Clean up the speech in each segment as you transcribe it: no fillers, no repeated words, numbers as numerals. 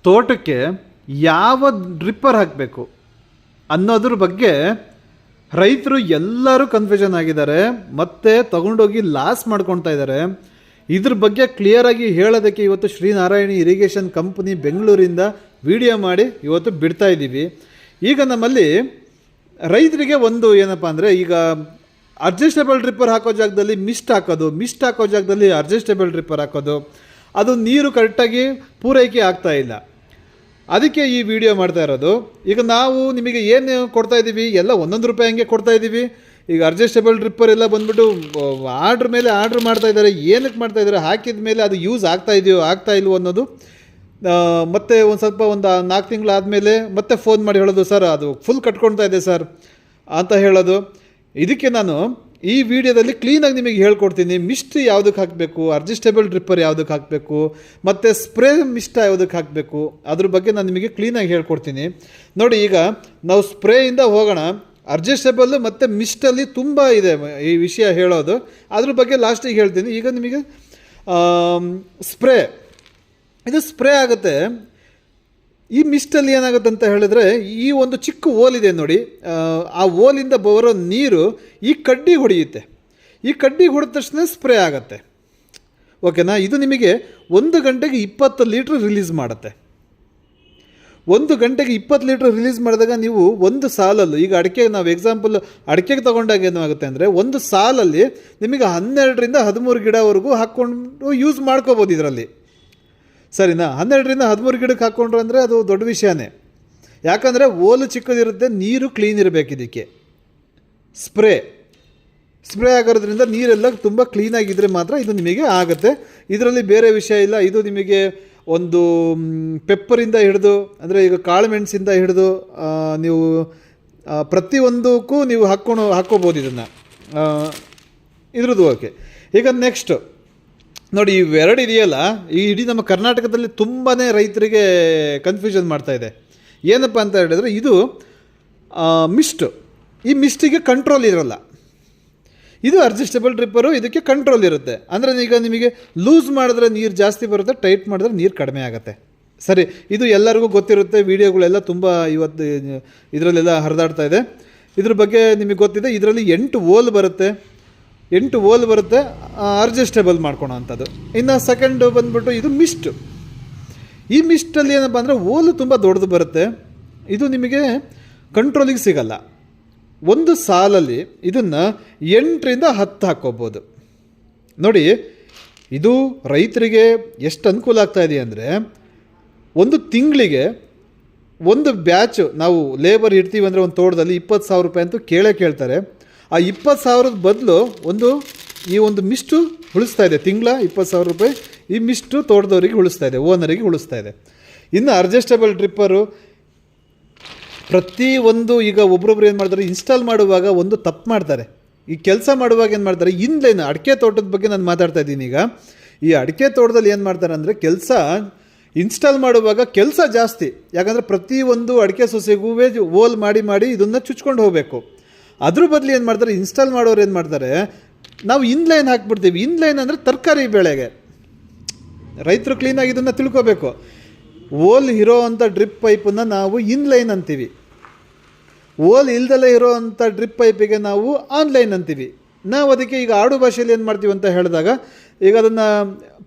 ತೋಟಕ್ಕೆ ಯಾವ ಡ್ರಿಪ್ಪರ್ ಹಾಕಬೇಕು ಅನ್ನೋದ್ರ ಬಗ್ಗೆ ರೈತರು ಎಲ್ಲರೂ ಕನ್ಫ್ಯೂಷನ್ ಆಗಿದ್ದಾರೆ, ಮತ್ತು ತಗೊಂಡೋಗಿ ಲಾಸ್ ಮಾಡ್ಕೊಳ್ತಾ ಇದ್ದಾರೆ. ಇದ್ರ ಬಗ್ಗೆ ಕ್ಲಿಯರಾಗಿ ಹೇಳೋದಕ್ಕೆ ಇವತ್ತು ಶ್ರೀನಾರಾಯಣಿ ಇರಿಗೇಷನ್ ಕಂಪ್ನಿ ಬೆಂಗಳೂರಿಂದ ವಿಡಿಯೋ ಮಾಡಿ ಇವತ್ತು ಬಿಡ್ತಾ ಇದ್ದೀವಿ. ಈಗ ನಮ್ಮಲ್ಲಿ ರೈತರಿಗೆ ಒಂದು ಏನಪ್ಪ ಅಂದರೆ, ಈಗ ಅಡ್ಜಸ್ಟೇಬಲ್ ಡ್ರಿಪ್ಪರ್ ಹಾಕೋ ಜಾಗದಲ್ಲಿ ಮಿಸ್ಟ್ ಹಾಕೋ ಜಾಗದಲ್ಲಿ ಅಡ್ಜಸ್ಟೇಬಲ್ ಡ್ರಿಪ್ಪರ್ ಹಾಕೋದು, ಅದು ನೀರು ಕರೆಕ್ಟಾಗಿ ಪೂರೈಕೆ ಆಗ್ತಾ ಇಲ್ಲ. ಅದಕ್ಕೆ ಈ ವಿಡಿಯೋ ಮಾಡ್ತಾ ಇರೋದು. ಈಗ ನಾವು ನಿಮಗೆ ಏನು ಕೊಡ್ತಾ ಇದ್ದೀವಿ ಎಲ್ಲ ₹1 ಹಂಗೆ ಕೊಡ್ತಾ ಇದ್ದೀವಿ. ಈಗ ಅಡ್ಜಸ್ಟೇಬಲ್ ಡ್ರಿಪ್ಪರ್ ಎಲ್ಲ ಬಂದ್ಬಿಟ್ಟು ಆರ್ಡ್ರ್ ಮೇಲೆ ಆರ್ಡ್ರ್ ಮಾಡ್ತಾ ಇದ್ದಾರೆ. ಏನಕ್ಕೆ ಮಾಡ್ತಾ ಇದ್ದಾರೆ, ಹಾಕಿದ ಮೇಲೆ ಅದು ಯೂಸ್ ಆಗ್ತಾ ಇದೆಯೋ ಆಗ್ತಾ ಇಲ್ವೋ ಅನ್ನೋದು. ಮತ್ತು ಒಂದು 4 ತಿಂಗಳಾದಮೇಲೆ ಮತ್ತೆ ಫೋನ್ ಮಾಡಿ ಹೇಳೋದು, ಸರ್ ಅದು ಫುಲ್ ಕಟ್ಕೊಳ್ತಾ ಇದೆ ಸರ್ ಅಂತ ಹೇಳೋದು. ಇದಕ್ಕೆ ನಾನು ಈ ವಿಡಿಯೋದಲ್ಲಿ ಕ್ಲೀನಾಗಿ ನಿಮಗೆ ಹೇಳ್ಕೊಡ್ತೀನಿ. ಮಿಸ್ಟ್ ಯಾವುದಕ್ಕೆ ಹಾಕಬೇಕು, ಅಡ್ಜಸ್ಟೇಬಲ್ ಡ್ರಿಪ್ಪರ್ ಯಾವುದಕ್ಕೆ ಹಾಕಬೇಕು, ಮತ್ತು ಸ್ಪ್ರೇ ಮಿಸ್ಟ್ ಯಾವುದಕ್ಕೆ ಹಾಕಬೇಕು, ಅದ್ರ ಬಗ್ಗೆ ನಾನು ನಿಮಗೆ ಕ್ಲೀನಾಗಿ ಹೇಳ್ಕೊಡ್ತೀನಿ. ನೋಡಿ, ಈಗ ನಾವು ಸ್ಪ್ರೇಯಿಂದ ಹೋಗೋಣ. ಅಡ್ಜಸ್ಟೇಬಲ್ ಮತ್ತು ಮಿಸ್ಟಲ್ಲಿ ತುಂಬ ಇದೆ ಈ ವಿಷಯ ಹೇಳೋದು, ಅದ್ರ ಬಗ್ಗೆ ಲಾಸ್ಟಿಗೆ ಹೇಳ್ತೀನಿ. ಈಗ ನಿಮಗೆ ಇದು ಸ್ಪ್ರೇ ಆಗುತ್ತೆ. ಈ ಮಿಸ್ಟಲ್ಲಿ ಏನಾಗುತ್ತೆ ಅಂತ ಹೇಳಿದ್ರೆ, ಈ ಒಂದು ಚಿಕ್ಕ ಓಲಿದೆ ನೋಡಿ, ಆ ಓಲಿಂದ ಬರೋ ನೀರು ಈ ಕಡ್ಡಿಗೆ ಹೊಡೆಯುತ್ತೆ. ಈ ಕಡ್ಡಿಗೆ ಹೊಡೆದ ತಕ್ಷಣ ಸ್ಪ್ರೇ ಆಗುತ್ತೆ. ಓಕೆನಾ? ಇದು ನಿಮಗೆ 1 ಗಂಟೆಗೆ 20 ಲೀಟ್ರ್ ರಿಲೀಸ್ ಮಾಡುತ್ತೆ. 1 ಗಂಟೆಗೆ 20 ಲೀಟ್ರ್ ರಿಲೀಸ್ ಮಾಡಿದಾಗ ನೀವು ಒಂದು ಸಾಲಲ್ಲಿ, ಈಗ ನಾವು ಎಕ್ಸಾಂಪಲ್ ಅಡಿಕೆಗೆ ತೊಗೊಂಡಾಗ ಏನಾಗುತ್ತೆ ಅಂದರೆ, ಒಂದು ಸಾಲಲ್ಲಿ ನಿಮಗೆ 12ರಿಂದ 13 ಗಿಡವರೆಗೂ ಹಾಕ್ಕೊಂಡು ಯೂಸ್ ಮಾಡ್ಕೋಬೋದು ಇದರಲ್ಲಿ. ಸರಿನಾ? 12ರಿಂದ 13 ಗಿಡಕ್ಕೆ ಹಾಕ್ಕೊಂಡ್ರು ಅಂದರೆ ಅದು ದೊಡ್ಡ ವಿಷಯನೇ. ಯಾಕಂದರೆ ಓಲು ಚಿಕ್ಕದಿರುತ್ತೆ, ನೀರು ಕ್ಲೀನ್ ಇರಬೇಕು. ಇದಕ್ಕೆ ಸ್ಪ್ರೇ ಆಗೋದ್ರಿಂದ ನೀರೆಲ್ಲ ತುಂಬ ಕ್ಲೀನಾಗಿದ್ದರೆ ಮಾತ್ರ ಇದು ನಿಮಗೆ ಆಗುತ್ತೆ. ಇದರಲ್ಲಿ ಬೇರೆ ವಿಷಯ ಇಲ್ಲ. ಇದು ನಿಮಗೆ ಒಂದು ಪೆಪ್ಪರಿಂದ ಹಿಡಿದು, ಅಂದರೆ ಈಗ ಕಾಳು ಮೆಣಸಿಂದ ಹಿಡಿದು ನೀವು ಪ್ರತಿಯೊಂದಕ್ಕೂ ನೀವು ಹಾಕ್ಕೋಬೋದು ಇದನ್ನು. ಇದ್ರದ್ದು ಓಕೆ. ಈಗ ನೆಕ್ಸ್ಟ್ ನೋಡಿ, ಇವೆರಡು ಇದೆಯಲ್ಲ, ಈ ಇಡೀ ನಮ್ಮ ಕರ್ನಾಟಕದಲ್ಲಿ ತುಂಬಾ ರೈತರಿಗೆ ಕನ್ಫ್ಯೂಷನ್ ಮಾಡ್ತಾ ಇದೆ. ಏನಪ್ಪ ಅಂತ ಹೇಳಿದ್ರೆ, ಇದು ಮಿಸ್ಟು. ಈ ಮಿಸ್ಟಿಗೆ ಕಂಟ್ರೋಲ್ ಇರೋಲ್ಲ. ಇದು ಅಡ್ಜಸ್ಟೇಬಲ್ ಡ್ರಿಪ್ಪರು, ಇದಕ್ಕೆ ಕಂಟ್ರೋಲ್ ಇರುತ್ತೆ. ಅಂದರೆ ಈಗ ನಿಮಗೆ ಲೂಸ್ ಮಾಡಿದ್ರೆ ನೀರು ಜಾಸ್ತಿ ಬರುತ್ತೆ, ಟೈಟ್ ಮಾಡಿದ್ರೆ ನೀರು ಕಡಿಮೆ ಆಗುತ್ತೆ. ಸರಿ, ಇದು ಎಲ್ಲರಿಗೂ ಗೊತ್ತಿರುತ್ತೆ. ವೀಡಿಯೋಗಳೆಲ್ಲ ತುಂಬ ಇವತ್ತು ಇದರಲ್ಲೆಲ್ಲ ಹರಿದಾಡ್ತಾ ಇದೆ. ಇದ್ರ ಬಗ್ಗೆ ನಿಮಗೆ ಗೊತ್ತಿದೆ. ಇದರಲ್ಲಿ 8 ಓಲ್ ಬರುತ್ತೆ. 8 ಓಲ್ ಬರುತ್ತೆ, ಅಡ್ಜಸ್ಟೇಬಲ್ ಮಾಡ್ಕೊಳೋ ಅಂಥದ್ದು. ಇನ್ನು ಸೆಕೆಂಡ್ ಬಂದುಬಿಟ್ಟು ಇದು ಮಿಸ್ಟು. ಈ ಮಿಸ್ಟಲ್ಲಿ ಏನಪ್ಪ ಅಂದರೆ, ಓಲು ತುಂಬ ದೊಡ್ಡದು ಬರುತ್ತೆ. ಇದು ನಿಮಗೆ ಕಂಟ್ರೋಲಿಗೆ ಸಿಗಲ್ಲ. ಒಂದು ಸಾಲಲ್ಲಿ ಇದನ್ನು 8ರಿಂದ 10 ಹಾಕ್ಕೋಬೋದು. ನೋಡಿ, ಇದು ರೈತರಿಗೆ ಎಷ್ಟು ಅನುಕೂಲ ಆಗ್ತಾ ಇದೆ ಅಂದರೆ, ಒಂದು ತಿಂಗಳಿಗೆ ಒಂದು ಬ್ಯಾಚು ನಾವು ಲೇಬರ್ ಇಡ್ತೀವಿ ಅಂದರೆ ಒಂದು ತೋಟದಲ್ಲಿ ₹20,000 ಅಂತೂ ಕೇಳ್ತಾರೆ. ಆ 20,000ದ ಬದಲು ಈ ಒಂದು ಮಿಸ್ಟು ಉಳಿಸ್ತಾ ಇದೆ. ತಿಂಗಳ ₹20,000 ಈ ಮಿಸ್ಟು ತೋಟದವರಿಗೆ ಉಳಿಸ್ತಾ ಇದೆ, ಓನರಿಗೆ ಉಳಿಸ್ತಾ ಇದೆ. ಇನ್ನು ಅಡ್ಜಸ್ಟೇಬಲ್ ಡ್ರಿಪ್ಪರು ಪ್ರತಿಯೊಂದು, ಈಗ ಒಬ್ರೊಬ್ರು ಏನು ಮಾಡ್ತಾರೆ, ಇನ್ಸ್ಟಾಲ್ ಮಾಡುವಾಗ ಒಂದು ತಪ್ಪು ಮಾಡ್ತಾರೆ. ಈ ಕೆಲಸ ಮಾಡುವಾಗ ಏನು ಮಾಡ್ತಾರೆ, ಇನ್ಲೈನ್ ಅಡಿಕೆ ತೋಟದ ಬಗ್ಗೆ ನಾನು ಮಾತಾಡ್ತಾ ಇದ್ದೀನಿ. ಈಗ ಈ ಅಡಿಕೆ ತೋಟದಲ್ಲಿ ಏನು ಮಾಡ್ತಾರೆ ಅಂದರೆ, ಕೆಲಸ ಇನ್ಸ್ಟಾಲ್ ಮಾಡುವಾಗ ಕೆಲಸ ಜಾಸ್ತಿ. ಯಾಕಂದರೆ ಪ್ರತಿಯೊಂದು ಅಡಿಕೆ ಸೊಸೆಗೂ ಓಲ್ ಮಾಡಿ ಇದನ್ನು ಚುಚ್ಕೊಂಡು ಹೋಗಬೇಕು. ಅದ್ರ ಬದಲು ಏನು ಮಾಡ್ತಾರೆ, ಇನ್ಸ್ಟಾಲ್ ಮಾಡೋರು ಏನು ಮಾಡ್ತಾರೆ, ನಾವು ಇನ್ಲೈನ್ ಹಾಕ್ಬಿಡ್ತೀವಿ. ಇನ್ಲೈನ್ ಅಂದರೆ ತರಕಾರಿ ಬೆಳೆಗೆ. ರೈತರು ಕ್ಲೀನಾಗಿ ಇದನ್ನು ತಿಳ್ಕೋಬೇಕು. ಓಲ್ ಇರೋ ಅಂಥ ಡ್ರಿಪ್ ಪೈಪನ್ನು ನಾವು ಇನ್ಲೈನ್ ಅಂತೀವಿ. ಓಲ್ ಇಲ್ದಲೇ ಇರೋ ಅಂಥ ಡ್ರಿಪ್ ಪೈಪಿಗೆ ನಾವು ಆನ್ಲೈನ್ ಅಂತೀವಿ. ನಾವು ಅದಕ್ಕೆ ಈಗ ಆಡು ಭಾಷೆಯಲ್ಲಿ ಏನು ಮಾಡ್ತೀವಿ ಅಂತ ಹೇಳಿದಾಗ, ಈಗ ಅದನ್ನು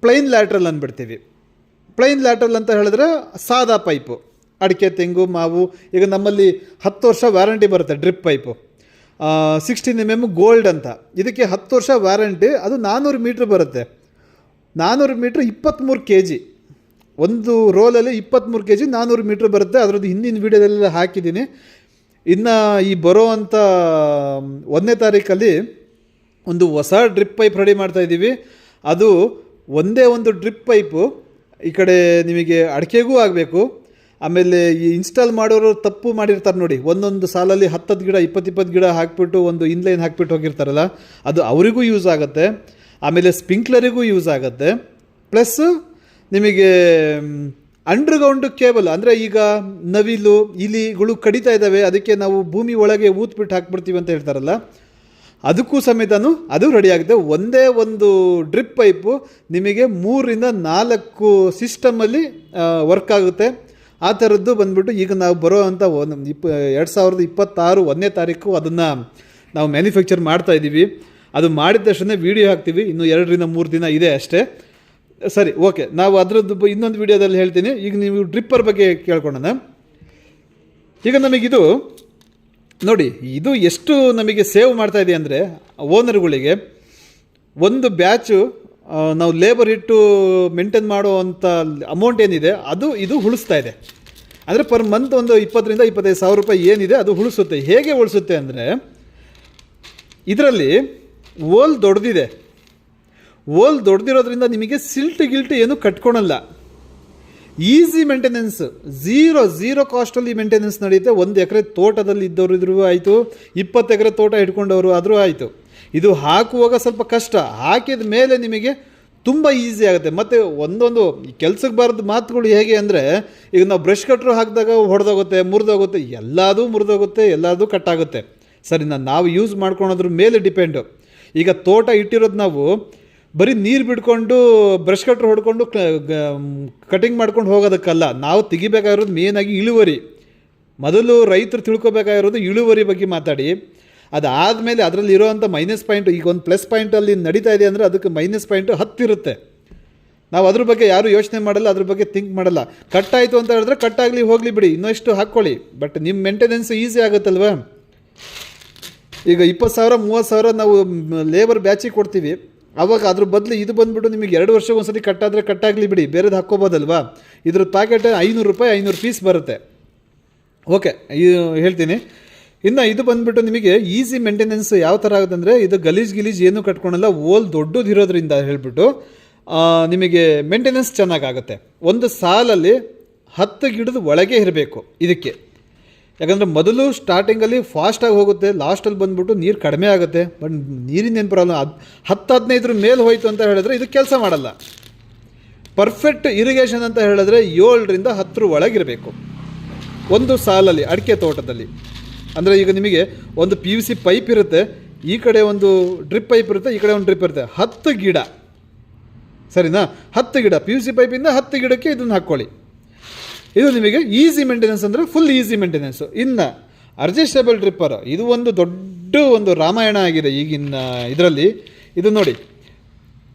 ಪ್ಲೈನ್ ಲ್ಯಾಟ್ರಲ್ ಅಂದ್ಬಿಡ್ತೀವಿ. ಪ್ಲೈನ್ ಲ್ಯಾಟ್ರಲ್ ಅಂತ ಹೇಳಿದ್ರೆ ಸಾದಾ ಪೈಪು, ಅಡಿಕೆ, ತೆಂಗು, ಮಾವು. ಈಗ ನಮ್ಮಲ್ಲಿ 10 ವರ್ಷ ವ್ಯಾರಂಟಿ ಬರುತ್ತೆ ಡ್ರಿಪ್ ಪೈಪು. 16 mm ಗೋಲ್ಡ್ ಅಂತ. ಇದಕ್ಕೆ 10 ವರ್ಷ ವ್ಯಾರಂಟಿ. ಅದು 400 ಮೀಟ್ರ್ ಬರುತ್ತೆ. 400 ಮೀಟ್ರ್ 23 kg. ಒಂದು ರೋಲಲ್ಲಿ 23 kg 400 ಮೀಟ್ರ್ ಬರುತ್ತೆ. ಅದರದ್ದು ಹಿಂದಿನ ವೀಡಿಯೋದಲ್ಲೆಲ್ಲ ಹಾಕಿದ್ದೀನಿ. ಇನ್ನು ಈ ಬರೋ ಅಂಥ 1ನೇ ತಾರೀಕಲ್ಲಿ ಒಂದು ಹೊಸ ಡ್ರಿಪ್ ಪೈಪ್ ರೆಡಿ ಮಾಡ್ತಾಯಿದ್ದೀವಿ. ಅದು ಒಂದೇ ಒಂದು ಡ್ರಿಪ್ ಪೈಪು ಈ ಕಡೆ ನಿಮಗೆ ಅಡಿಕೆಗೂ ಆಗಬೇಕು. ಆಮೇಲೆ ಈ ಇನ್ಸ್ಟಾಲ್ ಮಾಡೋರು ತಪ್ಪು ಮಾಡಿರ್ತಾರೆ ನೋಡಿ, ಒಂದೊಂದು ಸಾಲಲ್ಲಿ 10 ಗಿಡ 20 ಗಿಡ ಹಾಕಿಬಿಟ್ಟು ಒಂದು ಇನ್ಲೈನ್ ಹಾಕಿಬಿಟ್ಟು ಹೋಗಿರ್ತಾರಲ್ಲ, ಅದು ಅವರಿಗೂ ಯೂಸ್ ಆಗುತ್ತೆ. ಆಮೇಲೆ ಸ್ಪ್ರಿಂಕ್ಲರಿಗೂ ಯೂಸ್ ಆಗುತ್ತೆ. ಪ್ಲಸ್ ನಿಮಗೆ ಅಂಡರ್ಗ್ರೌಂಡ್ ಕೇಬಲ್, ಅಂದರೆ ಈಗ ನವಿಲು ಇಲಿಗಳು ಕಡಿತಾ ಇದ್ದಾವೆ, ಅದಕ್ಕೆ ನಾವು ಭೂಮಿ ಒಳಗೆ ಊತ್ಬಿಟ್ಟು ಹಾಕ್ಬಿಡ್ತೀವಿ ಅಂತ ಹೇಳ್ತಾರಲ್ಲ, ಅದಕ್ಕೂ ಸಮೇತನೂ ಅದು ರೆಡಿ ಆಗುತ್ತೆ. ಒಂದೇ ಒಂದು ಡ್ರಿಪ್ ಪೈಪು ನಿಮಗೆ 3 ರಿಂದ 4 ಸಿಸ್ಟಮಲ್ಲಿ ವರ್ಕ್ ಆಗುತ್ತೆ. ಆ ಥರದ್ದು ಬಂದುಬಿಟ್ಟು ಈಗ ನಾವು ಬರೋ ಅಂಥ 2026 1ನೇ ತಾರೀಕು ಅದನ್ನು ನಾವು ಮ್ಯಾನುಫ್ಯಾಕ್ಚರ್ ಮಾಡ್ತಾಯಿದ್ದೀವಿ. ಅದು ಮಾಡಿದ ತಕ್ಷಣ ವೀಡಿಯೋ ಹಾಕ್ತೀವಿ. ಇನ್ನೂ 2-3 ದಿನ ಇದೆ ಅಷ್ಟೇ. ಸರಿ, ಓಕೆ. ನಾವು ಅದರದ್ದು ಇನ್ನೊಂದು ವೀಡಿಯೋದಲ್ಲಿ ಹೇಳ್ತೀನಿ. ಈಗ ನೀವು ಡ್ರಿಪ್ಪರ್ ಬಗ್ಗೆ ಕೇಳ್ಕೊಳ್ಳೋಣ. ಈಗ ನಮಗಿದು ನೋಡಿ, ಇದು ಎಷ್ಟು ನಮಗೆ ಸೇವ್ ಮಾಡ್ತಾಯಿದೆ ಅಂದರೆ ಓನರ್ಗಳಿಗೆ ಒಂದು ಬ್ಯಾಚು ನಾವು ಲೇಬರ್ ಇಟ್ಟು ಮೇಂಟೈನ್ ಮಾಡುವಂಥ ಅಮೌಂಟ್ ಏನಿದೆ ಇದು ಉಳಿಸ್ತಾ ಇದೆ. ಅಂದರೆ ಪರ್ ಮಂತ್ ಒಂದು 20,000-25,000 ರೂಪಾಯಿ ಏನಿದೆ ಅದು ಉಳಿಸುತ್ತೆ. ಹೇಗೆ ಉಳಿಸುತ್ತೆ ಅಂದರೆ ಇದರಲ್ಲಿ ಓಲ್ ದೊಡ್ಡದಿದೆ. ಓಲ್ ದೊಡ್ಡದಿರೋದ್ರಿಂದ ನಿಮಗೆ ಗಿಲ್ಟ್ ಏನು ಕಟ್ಕೊಳಲ್ಲ. ಈಸಿ ಮೇಂಟೆನೆನ್ಸ್, ಝೀರೋ ಕಾಸ್ಟಲ್ಲಿ ಮೇಂಟೆನೆನ್ಸ್ ನಡೆಯುತ್ತೆ. 1 ಎಕರೆ ತೋಟದಲ್ಲಿ ಇದ್ದವರು ಇದ್ರೂ ಆಯಿತು, 20 ಎಕರೆ ತೋಟ ಇಟ್ಕೊಂಡವರು ಆದರೂ ಆಯಿತು. ಇದು ಹಾಕುವಾಗ ಸ್ವಲ್ಪ ಕಷ್ಟ, ಹಾಕಿದ ಮೇಲೆ ನಿಮಗೆ ತುಂಬ ಈಸಿ ಆಗುತ್ತೆ. ಮತ್ತು ಒಂದೊಂದು ಕೆಲಸಕ್ಕೆ ಬಾರದು ಮಾತುಗಳು ಹೇಗೆ ಅಂದರೆ, ಈಗ ನಾವು ಬ್ರಷ್ ಕಟ್ರು ಹಾಕಿದಾಗ ಹೊಡೆದೋಗುತ್ತೆ, ಮುರಿದೋಗುತ್ತೆ, ಎಲ್ಲದೂ ಮುರಿದೋಗುತ್ತೆ, ಎಲ್ಲದೂ ಕಟ್ಟಾಗುತ್ತೆ. ಸರಿ, ನಾವು ಯೂಸ್ ಮಾಡ್ಕೊಳೋದ್ರ ಮೇಲೆ ಡಿಪೆಂಡು. ಈಗ ತೋಟ ಇಟ್ಟಿರೋದು ನಾವು ಬರೀ ನೀರು ಬಿಡ್ಕೊಂಡು ಬ್ರಷ್ ಕಟ್ರು ಹೊಡ್ಕೊಂಡು ಕಟಿಂಗ್ ಮಾಡ್ಕೊಂಡು ಹೋಗೋದಕ್ಕಲ್ಲ. ನಾವು ತೆಗಿಬೇಕಾಗಿರೋದು ಮೇನಾಗಿ ಇಳುವರಿ. ಮೊದಲು ರೈತರು ತಿಳ್ಕೊಬೇಕಾಗಿರೋದು ಇಳುವರಿ ಬಗ್ಗೆ ಮಾತಾಡಿ. ಅದಾದಮೇಲೆ ಅದರಲ್ಲಿ ಇರೋವಂಥ ಮೈನಸ್ ಪಾಯಿಂಟು, ಈಗ ಒಂದು ಪ್ಲಸ್ ಪಾಯಿಂಟಲ್ಲಿ ನಡೀತಾ ಇದೆ ಅಂದರೆ ಅದಕ್ಕೆ ಮೈನಸ್ ಪಾಯಿಂಟು 10 ಇರುತ್ತೆ. ನಾವು ಅದ್ರ ಬಗ್ಗೆ ಯಾರೂ ಯೋಚನೆ ಮಾಡಲ್ಲ, ಅದ್ರ ಬಗ್ಗೆ ಥಿಂಕ್ ಮಾಡಲ್ಲ. ಕಟ್ಟಾಯಿತು ಅಂತ ಹೇಳಿದ್ರೆ ಕಟ್ಟಾಗಲಿ, ಹೋಗಲಿ ಬಿಡಿ, ಇನ್ನಷ್ಟು ಹಾಕ್ಕೊಳ್ಳಿ. ಬಟ್ ನಿಮ್ಮ ಮೇಂಟೆನೆನ್ಸ್ ಈಸಿ ಆಗುತ್ತಲ್ವ. ಈಗ 20,000-30,000 ನಾವು ಲೇಬರ್ ಬ್ಯಾಚಿಗೆ ಕೊಡ್ತೀವಿ. ಆವಾಗ ಅದ್ರ ಬದಲು ಇದು ಬಂದುಬಿಟ್ಟು ನಿಮಗೆ 2 ವರ್ಷಕ್ಕೆ ಒಂದ್ಸತಿ ಕಟ್ಟಾದರೆ ಕಟ್ಟಾಗಲಿ ಬಿಡಿ, ಬೇರೆದು ಹಾಕ್ಕೋಬೋದಲ್ವಾ. ಇದ್ರ ಪ್ಯಾಕೆಟ್ 500 ರೂಪಾಯಿ 500 ಪೀಸ್ ಬರುತ್ತೆ. ಓಕೆ, ಹೇಳ್ತೀನಿ. ಇನ್ನು ಇದು ಬಂದುಬಿಟ್ಟು ನಿಮಗೆ ಈಸಿ ಮೇಂಟೆನೆನ್ಸ್ ಯಾವ ಥರ ಆಗುತ್ತೆ ಅಂದರೆ, ಇದು ಗಲೀಜು ಏನೂ ಕಟ್ಕೊಳಲ್ಲ. ಓಲ್ ದೊಡ್ಡದಿರೋದ್ರಿಂದ ಹೇಳಿಬಿಟ್ಟು ನಿಮಗೆ ಮೇಂಟೆನೆನ್ಸ್ ಚೆನ್ನಾಗಾಗುತ್ತೆ. ಒಂದು ಸಾಲಲ್ಲಿ 10 ಗಿಡದ ಒಳಗೆ ಇರಬೇಕು ಇದಕ್ಕೆ. ಯಾಕಂದರೆ ಮೊದಲು ಸ್ಟಾರ್ಟಿಂಗಲ್ಲಿ ಫಾಸ್ಟಾಗಿ ಹೋಗುತ್ತೆ, ಲಾಸ್ಟಲ್ಲಿ ಬಂದುಬಿಟ್ಟು ನೀರು ಕಡಿಮೆ ಆಗುತ್ತೆ. ಬಟ್ ನೀರಿನೇನು ಪ್ರಾಬ್ಲಮ್, 10-15 ಮೇಲೆ ಹೋಯಿತು ಅಂತ ಹೇಳಿದ್ರೆ ಇದು ಕೆಲಸ ಮಾಡಲ್ಲ. ಪರ್ಫೆಕ್ಟ್ ಇರಿಗೇಷನ್ ಅಂತ ಹೇಳಿದ್ರೆ 7-10 ಒಳಗಿರಬೇಕು ಒಂದು ಸಾಲಲ್ಲಿ, ಅಡಿಕೆ ತೋಟದಲ್ಲಿ. ಅಂದರೆ ಈಗ ನಿಮಗೆ ಒಂದು PVC ಪೈಪ್ ಇರುತ್ತೆ, ಈ ಕಡೆ ಒಂದು ಡ್ರಿಪ್ ಪೈಪ್ ಇರುತ್ತೆ, ಈ ಕಡೆ ಒಂದು ಡ್ರಿಪ್ ಇರುತ್ತೆ. 10 ಗಿಡ, ಸರಿನಾ? 10 ಗಿಡ PVC ಪೈಪಿಂದ 10 ಗಿಡಕ್ಕೆ ಇದನ್ನು ಹಾಕ್ಕೊಳ್ಳಿ. ಇದು ನಿಮಗೆ ಈಸಿ ಮೇಂಟೆನೆನ್ಸ್, ಅಂದರೆ ಫುಲ್ ಈಸಿ ಮೇಂಟೆನೆನ್ಸು. ಇನ್ನು ಅಡ್ಜಸ್ಟಬಲ್ ಡ್ರಿಪ್ಪರ್, ಇದು ಒಂದು ದೊಡ್ಡ ಒಂದು ರಾಮಾಯಣ ಆಗಿದೆ ಈಗಿನ ಇದರಲ್ಲಿ. ಇದು ನೋಡಿ,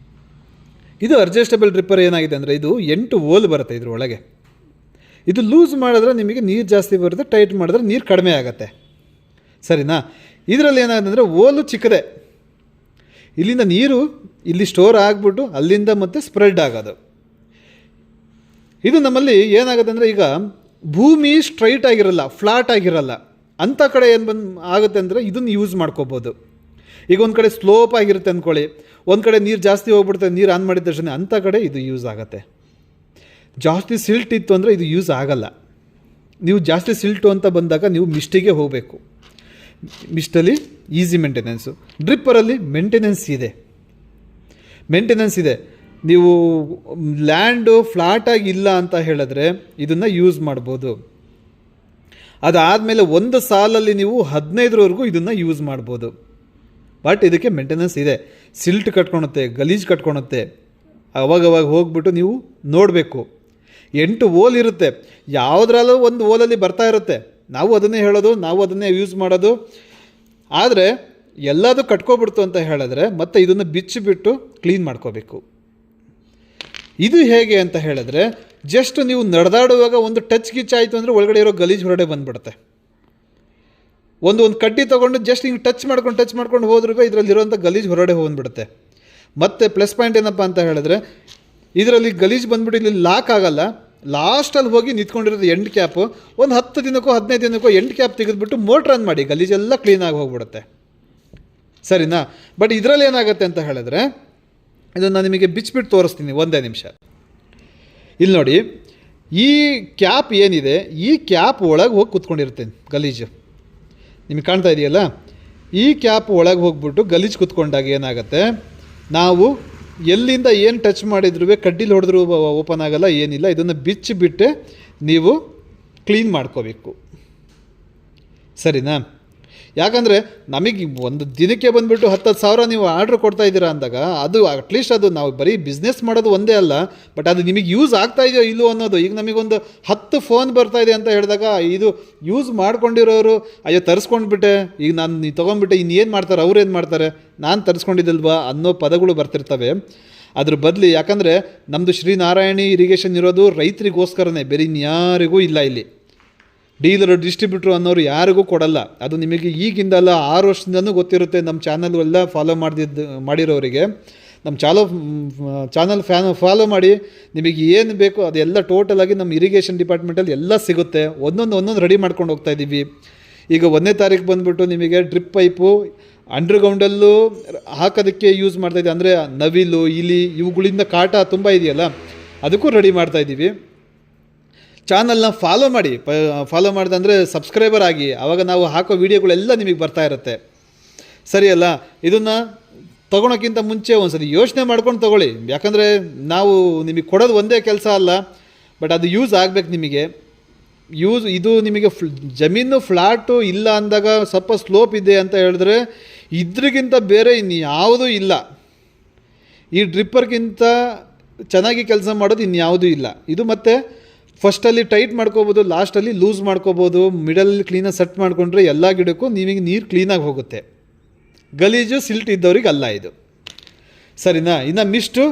ಇದು ಅಡ್ಜಸ್ಟಬಲ್ ಡ್ರಿಪ್ಪರ್ ಏನಾಗಿದೆ ಅಂದರೆ, ಇದು 8 ಓಲ್ ಬರುತ್ತೆ ಇದರೊಳಗೆ. ಇದು ಲೂಸ್ ಮಾಡಿದ್ರೆ ನಿಮಗೆ ನೀರು ಜಾಸ್ತಿ ಬರುತ್ತೆ, ಟೈಟ್ ಮಾಡಿದ್ರೆ ನೀರು ಕಡಿಮೆ ಆಗುತ್ತೆ, ಸರಿನಾ? ಇದರಲ್ಲಿ ಏನಾಗುತ್ತೆ ಅಂದರೆ ಓಲು ಚಿಕ್ಕದೆ, ಇಲ್ಲಿಂದ ನೀರು ಇಲ್ಲಿ ಸ್ಟೋರ್ ಆಗಿಬಿಟ್ಟು ಅಲ್ಲಿಂದ ಮತ್ತೆ ಸ್ಪ್ರೆಡ್ ಆಗೋದು. ಇದು ನಮ್ಮಲ್ಲಿ ಏನಾಗುತ್ತೆ ಅಂದರೆ, ಈಗ ಭೂಮಿ ಸ್ಟ್ರೈಟ್ ಆಗಿರಲ್ಲ, ಫ್ಲಾಟ್ ಆಗಿರಲ್ಲ, ಅಂಥ ಕಡೆ ಏನು ಆಗುತ್ತೆ ಅಂದರೆ ಇದನ್ನು ಯೂಸ್ ಮಾಡ್ಕೋಬೋದು. ಈಗ ಒಂದು ಕಡೆ ಸ್ಲೋಪ್ ಆಗಿರುತ್ತೆ ಅಂದ್ಕೊಳ್ಳಿ, ಒಂದು ಕಡೆ ನೀರು ಜಾಸ್ತಿ ಹೋಗ್ಬಿಡುತ್ತೆ, ನೀರು ಆನ್ ಮಾಡಿದ ತಕ್ಷಣ, ಅಂಥ ಕಡೆ ಇದು ಯೂಸ್ ಆಗುತ್ತೆ. ಜಾಸ್ತಿ ಸಿಲ್ಟ್ ಇತ್ತು ಅಂದರೆ ಇದು ಯೂಸ್ ಆಗಲ್ಲ. ನೀವು ಜಾಸ್ತಿ ಸಿಲ್ಟು ಅಂತ ಬಂದಾಗ ನೀವು ಮಿಸ್ಟಿಗೆ ಹೋಗಬೇಕು. ಮಿಸ್ಟಲ್ಲಿ ಈಸಿ ಮೇಂಟೆನೆನ್ಸು, ಡ್ರಿಪ್ಪರಲ್ಲಿ ಮೇಂಟೆನೆನ್ಸ್ ಇದೆ. ನೀವು ಲ್ಯಾಂಡು ಫ್ಲಾಟಾಗಿ ಇಲ್ಲ ಅಂತ ಹೇಳಿದ್ರೆ ಇದನ್ನು ಯೂಸ್ ಮಾಡ್ಬೋದು. ಅದಾದಮೇಲೆ ಒಂದು ಸಾಲಲ್ಲಿ ನೀವು 15ರವರೆಗೂ ಇದನ್ನು ಯೂಸ್ ಮಾಡ್ಬೋದು. ಬಟ್ ಇದಕ್ಕೆ ಮೇಂಟೆನೆನ್ಸ್ ಇದೆ. ಸಿಲ್ಟ್ ಕಟ್ಕೊಳುತ್ತೆ, ಗಲೀಜು ಕಟ್ಕೊಳುತ್ತೆ. ಅವಾಗವಾಗ ಹೋಗ್ಬಿಟ್ಟು ನೀವು ನೋಡಬೇಕು. 8 ಓಲ್ ಇರುತ್ತೆ, ಯಾವುದ್ರಲ್ಲೂ ಒಂದು ಓಲಲ್ಲಿ ಬರ್ತಾ ಇರುತ್ತೆ. ನಾವು ಅದನ್ನೇ ಹೇಳೋದು, ನಾವು ಅದನ್ನೇ ಯೂಸ್ ಮಾಡೋದು. ಆದರೆ ಎಲ್ಲದೂ ಕಟ್ಕೊಬಿಡ್ತು ಅಂತ ಹೇಳಿದ್ರೆ ಮತ್ತೆ ಇದನ್ನು ಬಿಚ್ಚಿಬಿಟ್ಟು ಕ್ಲೀನ್ ಮಾಡ್ಕೋಬೇಕು. ಇದು ಹೇಗೆ ಅಂತ ಹೇಳಿದ್ರೆ, ಜಸ್ಟ್ ನೀವು ನಡೆದಾಡುವಾಗ ಒಂದು ಟಚ್ ಗಿಚ್ ಆಯಿತು ಅಂದರೆ ಒಳಗಡೆ ಇರೋ ಗಲೀಜು ಹೊರಡೆ ಬಂದುಬಿಡುತ್ತೆ. ಒಂದು ಕಡ್ಡಿ ತೊಗೊಂಡು ಜಸ್ಟ್ ಹಿಂಗೆ ಟಚ್ ಮಾಡ್ಕೊಂಡು ಹೋದ್ರೂ ಇದರಲ್ಲಿರೋಂಥ ಗಲೀಜು ಹೊರಡೆ ಹೋಗ್ಬಿಡುತ್ತೆ. ಮತ್ತು ಪ್ಲಸ್ ಪಾಯಿಂಟ್ ಏನಪ್ಪ ಅಂತ ಹೇಳಿದ್ರೆ, ಇದರಲ್ಲಿ ಗಲೀಜು ಬಂದುಬಿಟ್ಟು ಇಲ್ಲಿ ಲಾಕ್ ಆಗಲ್ಲ. ಲಾಸ್ಟಲ್ಲಿ ಹೋಗಿ ನಿಂತ್ಕೊಂಡಿರೋದು ಎಂಡ್ ಕ್ಯಾಪು. ಒಂದು 10 ದಿನಕ್ಕೋ 15 ದಿನಕ್ಕೋ ಎಂಡ್ ಕ್ಯಾಪ್ ತೆಗೆದುಬಿಟ್ಟು ಮೋಟ್ರ್ ಆನ್ ಮಾಡಿ, ಗಲೀಜೆಲ್ಲ ಕ್ಲೀನಾಗಿ ಹೋಗ್ಬಿಡುತ್ತೆ, ಸರಿನಾ? ಬಟ್ ಇದರಲ್ಲಿ ಏನಾಗುತ್ತೆ ಅಂತ ಹೇಳಿದ್ರೆ, ಇದನ್ನು ನಾನು ನಿಮಗೆ ಬಿಚ್ಚಿಬಿಟ್ಟು ತೋರಿಸ್ತೀನಿ, ಒಂದೇ ನಿಮಿಷ. ಇಲ್ಲಿ ನೋಡಿ, ಈ ಕ್ಯಾಪ್ ಏನಿದೆ, ಈ ಕ್ಯಾಪ್ ಒಳಗೆ ಹೋಗಿ ಕೂತ್ಕೊಂಡಿರುತ್ತೆ ಗಲೀಜು. ನಿಮಗೆ ಕಾಣ್ತಾ ಇದೆಯಲ್ಲ, ಈ ಕ್ಯಾಪ್ ಒಳಗೆ ಹೋಗ್ಬಿಟ್ಟು ಗಲೀಜು ಕೂತ್ಕೊಂಡಾಗ ಏನಾಗುತ್ತೆ, ನಾವು ಎಲ್ಲಿಂದ ಏನು ಟಚ್ ಮಾಡಿದ್ರೂ ಕಡ್ಡಿಲಿ ಹೊಡೆದ್ರೂ ಓಪನ್ ಆಗಲ್ಲ, ಏನಿಲ್ಲ. ಇದನ್ನು ಬಿಚ್ಚಿಬಿಟ್ಟೆ ನೀವು ಕ್ಲೀನ್ ಮಾಡ್ಕೋಬೇಕು, ಸರಿನಾ? ಯಾಕಂದರೆ ನಮಗೆ ಒಂದು ದಿನಕ್ಕೆ ಬಂದುಬಿಟ್ಟು 10,000 ನೀವು ಆರ್ಡ್ರ್ ಕೊಡ್ತಾ ಇದ್ದೀರಾ ಅಂದಾಗ ಅದು ಅಟ್ಲೀಸ್ಟ್ ಅದು ನಾವು ಬರೀ ಬಿಸ್ನೆಸ್ ಮಾಡೋದು ಒಂದೇ ಅಲ್ಲ, ಬಟ್ ಅದು ನಿಮಗೆ ಯೂಸ್ ಆಗ್ತಾ ಇದೆಯೋ ಇಲ್ಲೋ ಅನ್ನೋದು. ಈಗ ನಮಗೊಂದು 10 ಫೋನ್ ಬರ್ತಾ ಇದೆ ಅಂತ ಹೇಳಿದಾಗ ಇದು ಯೂಸ್ ಮಾಡ್ಕೊಂಡಿರೋರು ಅಯ್ಯೋ ತರಿಸ್ಕೊಂಡ್ಬಿಟ್ಟೆ, ಈಗ ನಾನು ತೊಗೊಂಡ್ಬಿಟ್ಟೆ, ಇನ್ನೇನು ಮಾಡ್ತಾರೆ, ಅವ್ರೇನು ಮಾಡ್ತಾರೆ, ನಾನು ತರಿಸ್ಕೊಂಡಿದ್ದಲ್ವಾ ಅನ್ನೋ ಪದಗಳು ಬರ್ತಿರ್ತವೆ. ಅದ್ರ ಬದಲು ಯಾಕಂದರೆ ನಮ್ಮದು ಶ್ರೀನಾರಾಯಣಿ ಇರಿಗೇಷನ್ ಇರೋದು ರೈತರಿಗೋಸ್ಕರನೇ, ಬೇರೆ ಇನ್ಯಾರಿಗೂ ಇಲ್ಲ. ಇಲ್ಲಿ ಡೀಲರು ಡಿಸ್ಟ್ರಿಬ್ಯೂಟ್ರು ಅನ್ನೋರು ಯಾರಿಗೂ ಕೊಡಲ್ಲ. ಅದು ನಿಮಗೆ ಈಗಿಂದಲ್ಲ 6 ವರ್ಷದಿಂದನೂ ಗೊತ್ತಿರುತ್ತೆ. ನಮ್ಮ ಚಾನಲ್ ಎಲ್ಲ ಫಾಲೋ ಮಾಡಿರೋರಿಗೆ ನಮ್ಮ ಚಾನಲ್ ಫಾಲೋ ಮಾಡಿ ನಿಮಗೆ ಏನು ಬೇಕು ಅದೆಲ್ಲ ಟೋಟಲಾಗಿ ನಮ್ಮ ಇರಿಗೇಷನ್ ಡಿಪಾರ್ಟ್ಮೆಂಟಲ್ಲಿ ಎಲ್ಲ ಸಿಗುತ್ತೆ. ಒಂದೊಂದು ರೆಡಿ ಮಾಡ್ಕೊಂಡು ಹೋಗ್ತಾ ಇದ್ದೀವಿ. ಈಗ 1ನೇ ತಾರೀಕು ಬಂದುಬಿಟ್ಟು ನಿಮಗೆ ಡ್ರಿಪ್ ಪೈಪು ಅಂಡರ್ಗ್ರೌಂಡಲ್ಲೂ ಹಾಕೋದಕ್ಕೆ ಯೂಸ್ ಮಾಡ್ತಾಯಿದ್ದೀವಿ. ಅಂದರೆ ನವಿಲು, ಇಲಿ ಇವುಗಳಿಂದ ಕಾಟ ತುಂಬ ಇದೆಯಲ್ಲ, ಅದಕ್ಕೂ ರೆಡಿ ಮಾಡ್ತಾಯಿದ್ದೀವಿ. ಚಾನಲ್ನ ಫಾಲೋ ಮಾಡಿ, ಫಾಲೋ ಮಾಡಿದಂದರೆ ಸಬ್ಸ್ಕ್ರೈಬರ್ ಆಗಿ, ಆವಾಗ ನಾವು ಹಾಕೋ ವೀಡಿಯೋಗಳೆಲ್ಲ ನಿಮಗೆ ಬರ್ತಾ ಇರುತ್ತೆ. ಸರಿಯಲ್ಲ? ಇದನ್ನು ತೊಗೊಳೋಕ್ಕಿಂತ ಮುಂಚೆ ಒಂದು ಸರಿ ಯೋಚನೆ ಮಾಡ್ಕೊಂಡು ತೊಗೊಳ್ಳಿ. ಯಾಕಂದರೆ ನಾವು ನಿಮಗೆ ಕೊಡೋದು ಒಂದೇ ಕೆಲಸ ಅಲ್ಲ, ಬಟ್ ಅದು ಯೂಸ್ ಆಗಬೇಕು ನಿಮಗೆ. ಇದು ನಿಮಗೆ ಜಮೀನು ಫ್ಲಾಟು ಇಲ್ಲ ಅಂದಾಗ ಸ್ವಲ್ಪ ಸ್ಲೋಪ್ ಇದೆ ಅಂತ ಹೇಳಿದ್ರೆ ಇದ್ರಿಗಿಂತ ಬೇರೆ ಇನ್ಯಾವುದೂ ಇಲ್ಲ. ಈ ಡ್ರಿಪ್ಪರ್ಗಿಂತ ಚೆನ್ನಾಗಿ ಕೆಲಸ ಮಾಡೋದು ಇನ್ಯಾವುದೂ ಇಲ್ಲ. ಇದು ಮತ್ತು ಫಸ್ಟಲ್ಲಿ ಟೈಟ್ ಮಾಡ್ಕೋಬೋದು, ಲಾಸ್ಟಲ್ಲಿ ಲೂಸ್ ಮಾಡ್ಕೋಬೋದು, ಮಿಡಲಲ್ಲಿ ಕ್ಲೀನಾಗಿ ಸೆಟ್ ಮಾಡಿಕೊಂಡ್ರೆ ಎಲ್ಲ ಗಿಡಕ್ಕೂ ನಿಮಗೆ ನೀರು ಕ್ಲೀನಾಗಿ ಹೋಗುತ್ತೆ. ಗಲೀಜು ಸಿಲ್ಟ್ ಇದ್ದವ್ರಿಗೆ ಅಲ್ಲ ಇದು. ಸರಿನಾ? ಇನ್ನು ಮಿಸ್ಟು,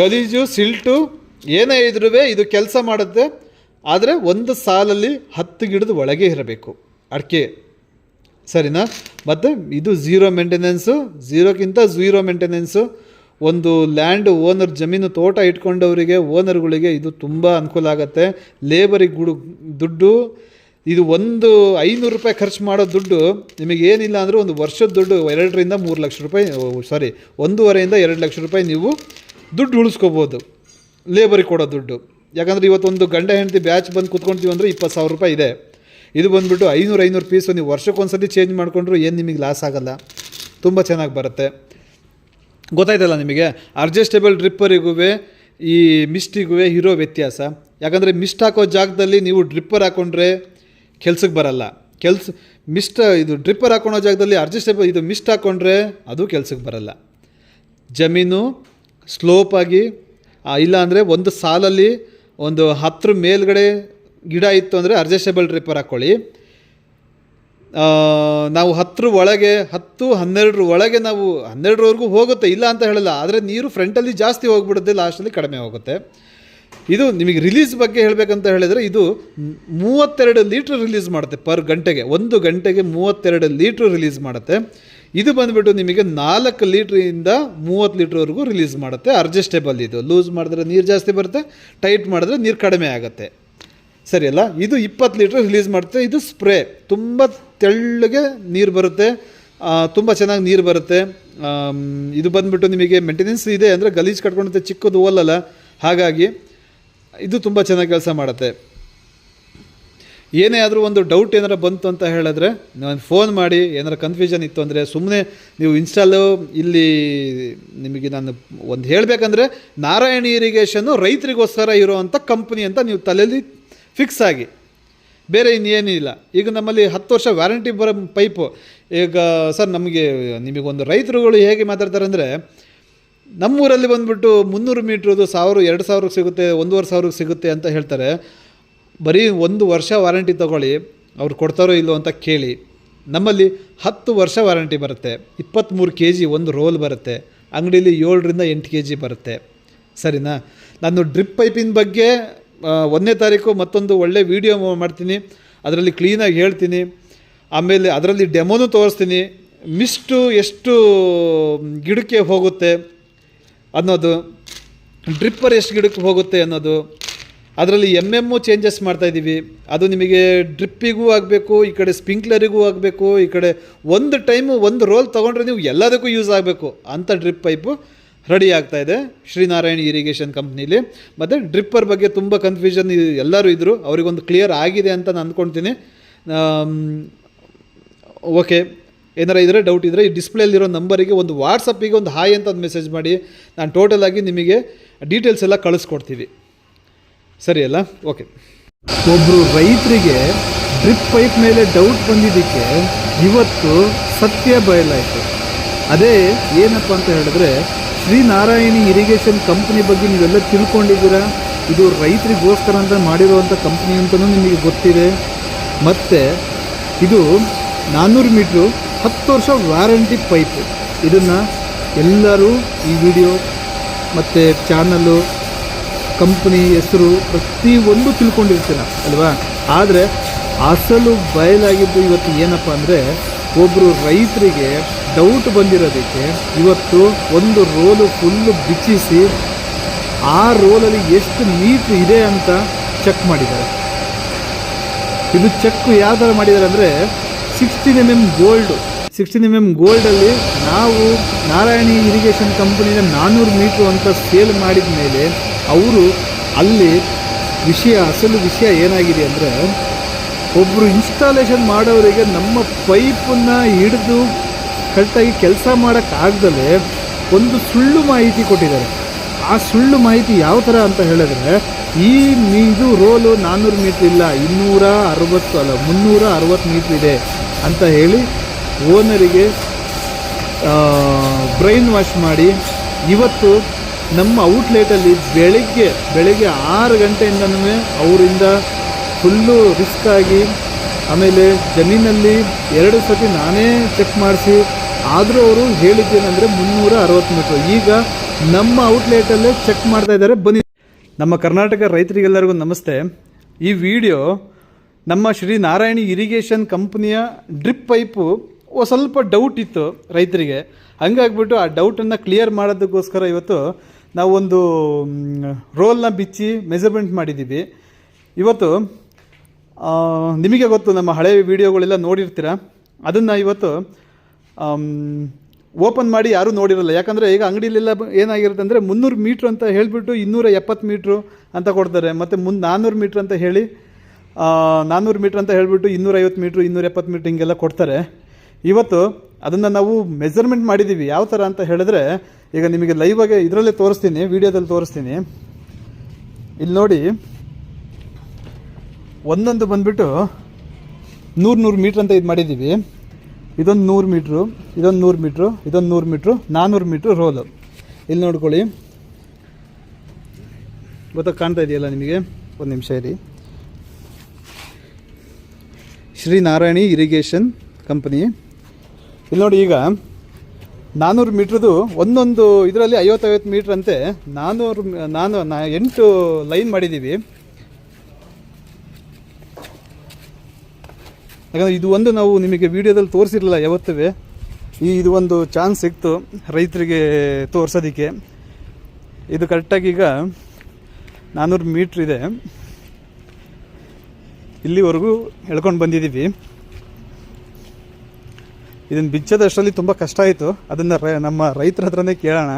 ಗಲೀಜು, ಸಿಲ್ಟು ಏನೇ ಇದ್ರೂ ಇದು ಕೆಲಸ ಮಾಡುತ್ತೆ. ಆದರೆ ಒಂದು ಸಾಲಲ್ಲಿ 10 ಗಿಡದ ಒಳಗೆ ಇರಬೇಕು ಅಡಿಕೆ. ಸರಿನಾ? ಮತ್ತು ಇದು ಝೀರೋ ಮೇಂಟೆನೆನ್ಸು, ಝೀರೋ ಮೇಂಟೆನೆನ್ಸು. ಒಂದು ಲ್ಯಾಂಡ್ ಓನರ್, ಜಮೀನು ತೋಟ ಇಟ್ಕೊಂಡವರಿಗೆ, ಓನರ್ಗಳಿಗೆ ಇದು ತುಂಬ ಅನುಕೂಲ ಆಗುತ್ತೆ. ಲೇಬರಿಗೆ ದುಡ್ಡು, ಇದು ಒಂದು 500 ರೂಪಾಯಿ ಖರ್ಚು ಮಾಡೋ ದುಡ್ಡು ನಿಮಗೇನಿಲ್ಲ ಅಂದರೆ ಒಂದು ವರ್ಷದ ದುಡ್ಡು 2 ರಿಂದ 3 ಲಕ್ಷ ರೂಪಾಯಿ, 1.5 ರಿಂದ 2 ಲಕ್ಷ ರೂಪಾಯಿ ನೀವು ದುಡ್ಡು ಉಳಿಸ್ಕೋಬೋದು ಲೇಬರಿಗೆ ಕೊಡೋ ದುಡ್ಡು. ಯಾಕಂದರೆ ಇವತ್ತೊಂದು ಗಂಡ ಹೆಂಡತಿ ಬ್ಯಾಚ್ ಬಂದು ಕೂತ್ಕೊಳ್ತೀವಿ ಅಂದರೆ 20,000 ರೂಪಾಯಿ ಇದೆ. ಇದು ಬಂದುಬಿಟ್ಟು 500 ಪೀಸು ನೀವು ವರ್ಷಕ್ಕೊಂದ್ಸತಿ ಚೇಂಜ್ ಮಾಡಿಕೊಂಡ್ರು ಏನು ನಿಮಗೆ ಲಾಸ್ ಆಗೋಲ್ಲ, ತುಂಬ ಚೆನ್ನಾಗಿ ಬರುತ್ತೆ. ಗೊತ್ತಾಯ್ತಲ್ಲ ನಿಮಗೆ? ಅಡ್ಜಸ್ಟೇಬಲ್ ಡ್ರಿಪ್ಪರಿಗೂ ಈ ಮಿಸ್ಟಿಗೂ ಇರೋ ವ್ಯತ್ಯಾಸ. ಯಾಕಂದರೆ ಮಿಸ್ಟ್ ಹಾಕೋ ಜಾಗದಲ್ಲಿ ನೀವು ಡ್ರಿಪ್ಪರ್ ಹಾಕ್ಕೊಂಡ್ರೆ ಕೆಲ್ಸಕ್ಕೆ ಬರಲ್ಲ. ಇದು ಡ್ರಿಪ್ಪರ್ ಹಾಕೊಳೋ ಜಾಗದಲ್ಲಿ ಅಡ್ಜಸ್ಟೇಬಲ್ ಇದು ಮಿಸ್ಟ್ ಹಾಕ್ಕೊಂಡ್ರೆ ಅದು ಕೆಲ್ಸಕ್ಕೆ ಬರಲ್ಲ. ಜಮೀನು ಸ್ಲೋಪಾಗಿ ಇಲ್ಲ ಅಂದರೆ ಒಂದು ಸಾಲಲ್ಲಿ ಒಂದು 10 ಮೇಲ್ಗಡೆ ಗಿಡ ಇತ್ತು ಅಂದರೆ ಅಡ್ಜಸ್ಟೇಬಲ್ ಡ್ರಿಪ್ಪರ್ ಹಾಕ್ಕೊಳ್ಳಿ. ನಾವು 10 ಒಳಗೆ 10-12 ಒಳಗೆ ನಾವು 12ವರೆಗೂ ಹೋಗುತ್ತೆ, ಇಲ್ಲ ಅಂತ ಹೇಳಲ್ಲ. ಆದರೆ ನೀರು ಫ್ರಂಟಲ್ಲಿ ಜಾಸ್ತಿ ಹೋಗ್ಬಿಡುತ್ತೆ, ಲಾಸ್ಟಲ್ಲಿ ಕಡಿಮೆ ಹೋಗುತ್ತೆ. ಇದು ನಿಮಗೆ ರಿಲೀಸ್ ಬಗ್ಗೆ ಹೇಳಬೇಕಂತ ಹೇಳಿದರೆ ಇದು 32 ಲೀಟ್ರ್ ರಿಲೀಸ್ ಮಾಡುತ್ತೆ ಪರ್ ಗಂಟೆಗೆ. 1 ಗಂಟೆಗೆ 32 ಲೀಟ್ರ್ ರಿಲೀಸ್ ಮಾಡುತ್ತೆ. ಇದು ಬಂದುಬಿಟ್ಟು ನಿಮಗೆ 4 ಲೀಟ್ರಿಂದ 30 ಲೀಟ್ರ್ವರೆಗೂ ರಿಲೀಸ್ ಮಾಡುತ್ತೆ. ಅಡ್ಜಸ್ಟೇಬಲ್ ಇದು. ಲೂಸ್ ಮಾಡಿದ್ರೆ ನೀರು ಜಾಸ್ತಿ ಬರುತ್ತೆ, ಟೈಟ್ ಮಾಡಿದ್ರೆ ನೀರು ಕಡಿಮೆ ಆಗುತ್ತೆ. ಸರಿಯಲ್ಲ? ಇದು 20 ಲೀಟ್ರ್ ರಿಲೀಸ್ ಮಾಡುತ್ತೆ. ಇದು ಸ್ಪ್ರೇ, ತುಂಬ ತೆಳ್ಳಗೆ ನೀರು ಬರುತ್ತೆ, ತುಂಬ ಚೆನ್ನಾಗಿ ನೀರು ಬರುತ್ತೆ. ಇದು ಬಂದುಬಿಟ್ಟು ನಿಮಗೆ ಮೇಂಟೆನೆನ್ಸ್ ಇದೆ, ಅಂದರೆ ಗಲೀಜು ಕಟ್ಕೊಂಡುತ್ತೆ, ಚಿಕ್ಕದು ಓಲಲ್ಲ, ಹಾಗಾಗಿ ಇದು ತುಂಬ ಚೆನ್ನಾಗಿ ಕೆಲಸ ಮಾಡುತ್ತೆ. ಏನೇ ಆದರೂ ಒಂದು ಡೌಟ್ ಏನಾರು ಬಂತು ಅಂತ ಹೇಳಿದ್ರೆ ನಾನು ಫೋನ್ ಮಾಡಿ. ಏನಾರು ಕನ್ಫ್ಯೂಷನ್ ಇತ್ತು ಅಂದರೆ ಸುಮ್ಮನೆ ನೀವು ಇನ್ಸ್ಟಾಲು ಇಲ್ಲಿ ನಿಮಗೆ ನಾನು ಒಂದು ಹೇಳಬೇಕಂದ್ರೆ ನಾರಾಯಣಿ ಇರಿಗೇಷನ್ನು ರೈತರಿಗೋಸ್ಕರ ಇರೋವಂಥ ಕಂಪ್ನಿ ಅಂತ ನೀವು ತಲೆಯಲ್ಲಿ ಫಿಕ್ಸ್ ಆಗಿ, ಬೇರೆ ಇನ್ನೇನಿಲ್ಲ. ಈಗ ನಮ್ಮಲ್ಲಿ 10 ವರ್ಷ ವ್ಯಾರಂಟಿ ಬರೋ ಪೈಪು. ಈಗ ಸರ್ ನಿಮಗೊಂದು ರೈತರುಗಳು ಹೇಗೆ ಮಾತಾಡ್ತಾರೆ ಅಂದರೆ, ನಮ್ಮೂರಲ್ಲಿ ಬಂದುಬಿಟ್ಟು 300 ಮೀಟ್ರದು 1000-2000 ಸಿಗುತ್ತೆ, 1500 ಸಿಗುತ್ತೆ ಅಂತ ಹೇಳ್ತಾರೆ. ಬರೀ 1 ವರ್ಷ ವಾರಂಟಿ ತೊಗೊಳ್ಳಿ, ಅವ್ರು ಕೊಡ್ತಾರೋ ಇಲ್ಲೋ ಅಂತ ಕೇಳಿ. ನಮ್ಮಲ್ಲಿ 10 ವರ್ಷ ವಾರಂಟಿ ಬರುತ್ತೆ. 23 kg ಒಂದು ರೋಲ್ ಬರುತ್ತೆ. ಅಂಗಡೀಲಿ 7 ರಿಂದ 8 kg ಬರುತ್ತೆ. ಸರಿನಾ? ನಾನು ಡ್ರಿಪ್ ಪೈಪಿನ ಬಗ್ಗೆ 1ನೇ ತಾರೀಕು ಮತ್ತೊಂದು ಒಳ್ಳೆ ವೀಡಿಯೋ ಮಾಡ್ತೀನಿ, ಅದರಲ್ಲಿ ಕ್ಲೀನಾಗಿ ಹೇಳ್ತೀನಿ. ಆಮೇಲೆ ಅದರಲ್ಲಿ ಡೆಮೋನು ತೋರಿಸ್ತೀನಿ. ಮಿಸ್ಟು ಎಷ್ಟು ಗಿಡಕ್ಕೆ ಹೋಗುತ್ತೆ ಅನ್ನೋದು, ಡ್ರಿಪ್ಪರ್ ಎಷ್ಟು ಗಿಡಕ್ಕೆ ಹೋಗುತ್ತೆ ಅನ್ನೋದು, ಅದರಲ್ಲಿ ಚೇಂಜಸ್ ಮಾಡ್ತಾಯಿದ್ದೀವಿ. ಅದು ನಿಮಗೆ ಡ್ರಿಪ್ಪಿಗೂ ಆಗಬೇಕು, ಈ ಕಡೆ ಸ್ಪ್ರಿಂಕ್ಲರಿಗೂ ಆಗಬೇಕು, ಈ ಕಡೆ ಒಂದು ಟೈಮು ಒಂದು ರೋಲ್ ತೊಗೊಂಡ್ರೆ ನೀವು ಎಲ್ಲದಕ್ಕೂ ಯೂಸ್ ಆಗಬೇಕು ಅಂಥ ಡ್ರಿಪ್ ಪೈಪು ರೆಡಿ ಆಗ್ತಾಯಿದೆ ಶ್ರೀನಾರಾಯಣಿ ಇರಿಗೇಷನ್ ಕಂಪ್ನೀಲಿ. ಮತ್ತು ಡ್ರಿಪ್ಪರ್ ಬಗ್ಗೆ ತುಂಬ ಕನ್ಫ್ಯೂಷನ್ ಎಲ್ಲರೂ ಇದ್ದರು, ಅವರಿಗೊಂದು ಕ್ಲಿಯರ್ ಆಗಿದೆ ಅಂತ ನಾನು ಅಂದ್ಕೊಳ್ತೀನಿ. ಓಕೆ, ಏನಾರ ಇದ್ದರೆ ಡೌಟ್ ಇದ್ದರೆ ಈ ಡಿಸ್ಪ್ಲೇಲಿರೋ ನಂಬರಿಗೆ ಒಂದು ವಾಟ್ಸಪ್ಪಿಗೆ ಒಂದು ಹಾಯ್ ಅಂತ ಒಂದು ಮೆಸೇಜ್ ಮಾಡಿ, ನಾನು ಟೋಟಲಾಗಿ ನಿಮಗೆ ಡೀಟೇಲ್ಸ್ ಎಲ್ಲ ಕಳಿಸ್ಕೊಡ್ತೀವಿ. ಸರಿಯಲ್ಲ? ಓಕೆ. ಒಬ್ಬರು ರೈತರಿಗೆ ಡ್ರಿಪ್ ಪೈಪ್ ಮೇಲೆ ಡೌಟ್ ಬಂದಿದ್ದಕ್ಕೆ ಇವತ್ತು ಸತ್ಯ ಬಯಲಾಯಿತು. ಅದೇ ಏನಪ್ಪ ಅಂತ ಹೇಳಿದ್ರೆ, ಶ್ರೀನಾರಾಯಣಿ ಇರಿಗೇಷನ್ ಕಂಪ್ನಿ ಬಗ್ಗೆ ನೀವೆಲ್ಲ ತಿಳ್ಕೊಂಡಿದ್ದೀರಾ. ಇದು ರೈತರಿಗೋಸ್ಕರ ಅಂತ ಮಾಡಿರುವಂಥ ಕಂಪ್ನಿ ಅಂತಲೂ ನಿಮಗೆ ಗೊತ್ತಿದೆ. ಮತ್ತು ಇದು 400 ಮೀಟ್ರು 10 ವರ್ಷ ವ್ಯಾರಂಟಿ ಪೈಪು. ಇದನ್ನು ಎಲ್ಲರೂ ಈ ವಿಡಿಯೋ ಮತ್ತು ಚಾನಲ್ಲು, ಕಂಪ್ನಿ ಹೆಸರು ಪ್ರತಿಯೊಂದು ತಿಳ್ಕೊಂಡಿರ್ತೀರ ಅಲ್ವಾ. ಆದರೆ ಅಸಲು ಬಯಲಾಗಿದ್ದು ಇವತ್ತು ಏನಪ್ಪ ಅಂದರೆ, ಒಬ್ಬರು ರೈತರಿಗೆ ಡೌಟ್ ಬಂದಿರೋದಕ್ಕೆ ಇವತ್ತು ಒಂದು ರೋಲು ಫುಲ್ಲು ಬಿಚ್ಚಿಸಿ ಆ ರೋಲಲ್ಲಿ ಎಷ್ಟು ಮೀಟ್ರ್ ಇದೆ ಅಂತ ಚೆಕ್ ಮಾಡಿದ್ದಾರೆ. ಇದು ಚೆಕ್ ಯಾವ ಥರ ಮಾಡಿದ್ದಾರೆ ಅಂದರೆ, 16 mm ಗೋಲ್ಡು. 16 mm ಗೋಲ್ಡಲ್ಲಿ ನಾವು ನಾರಾಯಣಿ ಇರಿಗೇಷನ್ ಕಂಪನಿನ 400 ಮೀಟ್ರು ಅಂತ ಸೇಲ್ ಮಾಡಿದ ಮೇಲೆ ಅವರು ಅಲ್ಲಿ ಅಸಲು ವಿಷಯ ಏನಾಗಿದೆ ಅಂದರೆ, ಒಬ್ಬರು ಇನ್ಸ್ಟಾಲೇಷನ್ ಮಾಡೋರಿಗೆ ನಮ್ಮ ಪೈಪನ್ನು ಹಿಡಿದು ಕರೆಕ್ಟಾಗಿ ಕೆಲಸ ಮಾಡೋಕ್ಕಾಗ್ದಲೇ ಒಂದು ಸುಳ್ಳು ಮಾಹಿತಿ ಕೊಟ್ಟಿದ್ದಾರೆ. ಆ ಸುಳ್ಳು ಮಾಹಿತಿ ಯಾವ ಥರ ಅಂತ ಹೇಳಿದ್ರೆ, ಇದು ರೋಲು 400 ಮೀಟ್ರ್ ಇಲ್ಲ, 360 ಮೀಟ್ರ್ ಇದೆ ಅಂತ ಹೇಳಿ ಓನರಿಗೆ ಬ್ರೈನ್ ವಾಶ್ ಮಾಡಿ ಇವತ್ತು ನಮ್ಮ ಔಟ್ಲೆಟಲ್ಲಿ ಬೆಳಗ್ಗೆ 6 ಗಂಟೆಯಿಂದನೂ ಅವರಿಂದ ಫುಲ್ಲು ರಿಸ್ಕ್ ಆಗಿ, ಆಮೇಲೆ ಜಮೀನಲ್ಲಿ 2 ಸತಿ ನಾನೇ ಚೆಕ್ ಮಾಡಿಸಿ, ಆದರೂ ಅವರು ಹೇಳಿದ್ದೇನೆಂದರೆ 360 ಮೀಟ್ರು. ಈಗ ನಮ್ಮ ಔಟ್ಲೆಟಲ್ಲೇ ಚೆಕ್ ಮಾಡ್ತಾ ಇದ್ದಾರೆ. ಬನ್ನಿ. ನಮ್ಮ ಕರ್ನಾಟಕ ರೈತರಿಗೆಲ್ಲರಿಗೂ ನಮಸ್ತೆ. ಈ ವಿಡಿಯೋ ನಮ್ಮ ಶ್ರೀನಾರಾಯಣಿ ಇರಿಗೇಷನ್ ಕಂಪ್ನಿಯ ಡ್ರಿಪ್ ಪೈಪು ಸ್ವಲ್ಪ ಡೌಟ್ ಇತ್ತು ರೈತರಿಗೆ. ಹಂಗಾಗ್ಬಿಟ್ಟು ಆ ಡೌಟನ್ನು ಕ್ಲಿಯರ್ ಮಾಡೋದಕ್ಕೋಸ್ಕರ ಇವತ್ತು ನಾವೊಂದು ರೋಲ್ನ ಬಿಚ್ಚಿ ಮೆಜರ್ಮೆಂಟ್ ಮಾಡಿದ್ದೀವಿ. ಇವತ್ತು ನಿಮಗೆ ಗೊತ್ತು, ನಮ್ಮ ಹಳೆಯ ವೀಡಿಯೋಗಳೆಲ್ಲ ನೋಡಿರ್ತೀರ. ಅದನ್ನು ಇವತ್ತು ಓಪನ್ ಮಾಡಿ ಯಾರೂ ನೋಡಿರಲ್ಲ. ಯಾಕಂದರೆ ಈಗ ಅಂಗಡಿಲೆಲ್ಲ ಏನಾಗಿರುತ್ತೆ ಅಂದರೆ, 300 ಮೀಟ್ರ್ ಅಂತ ಹೇಳಿಬಿಟ್ಟು 270 ಮೀಟ್ರು ಅಂತ ಕೊಡ್ತಾರೆ. ಮತ್ತು 400 ಮೀಟ್ರ್ ಅಂತ ಹೇಳಿ 400 ಮೀಟ್ರ್ ಅಂತ ಹೇಳಿಬಿಟ್ಟು 250 ಮೀಟ್ರು 270 ಮೀಟ್ರ್ ಹಿಂಗೆಲ್ಲ ಕೊಡ್ತಾರೆ. ಇವತ್ತು ಅದನ್ನು ನಾವು ಮೆಜರ್ಮೆಂಟ್ ಮಾಡಿದ್ದೀವಿ. ಯಾವ ಥರ ಅಂತ ಹೇಳಿದ್ರೆ, ಈಗ ನಿಮಗೆ ಲೈವಾಗೆ ಇದರಲ್ಲೇ ತೋರಿಸ್ತೀನಿ, ವಿಡಿಯೋದಲ್ಲಿ ತೋರಿಸ್ತೀನಿ. ಇಲ್ಲಿ ನೋಡಿ, ಒಂದೊಂದು ಬಂದುಬಿಟ್ಟು 100 ಮೀಟ್ರ್ ಅಂತ ಇದು ಮಾಡಿದ್ದೀವಿ. ಇದೊಂದು 100 ಮೀಟ್ರು, ಇದೊಂದು 100 ಮೀಟ್ರು, ಇದೊಂದು 100 ಮೀಟ್ರು, 400 ಮೀಟ್ರು ರೋಲು. ಇಲ್ಲಿ ನೋಡ್ಕೊಳ್ಳಿ, ಕಾಣ್ತಾ ಇದೆಯಲ್ಲ ನಿಮಗೆ. ಒಂದು ನಿಮಿಷ ಇರಿ. ಶ್ರೀನಾರಾಯಣಿ ಇರಿಗೇಷನ್ ಕಂಪನಿ. ಇಲ್ಲಿ ನೋಡಿ, ಈಗ 400 ಮೀಟ್ರದು ಒಂದೊಂದು ಇದರಲ್ಲಿ 50 ಮೀಟ್ರ್ ಅಂತೆ 8 ಲೈನ್ ಮಾಡಿದ್ದೀವಿ. ಯಾಕಂದರೆ ಇದು ಒಂದು ನಾವು ನಿಮಗೆ ವಿಡಿಯೋದಲ್ಲಿ ತೋರಿಸಿರಲಿಲ್ಲ ಯಾವತ್ತೂ. ಇದು ಒಂದು ಚಾನ್ಸ್ ಸಿಕ್ತು ರೈತರಿಗೆ ತೋರಿಸೋದಕ್ಕೆ. ಇದು ಕರೆಕ್ಟಾಗಿ ಈಗ 400 ಮೀಟ್ರ್ ಇದೆ. ಇಲ್ಲಿವರೆಗೂ ಎಳ್ಕೊಂಡು ಬಂದಿದ್ದೀವಿ. ಇದನ್ನು ಬಿಚ್ಚೋದಷ್ಟರಲ್ಲಿ ತುಂಬ ಕಷ್ಟ ಆಯಿತು. ಅದನ್ನು ನಮ್ಮ ರೈತರ ಹತ್ರನೇ ಕೇಳೋಣ.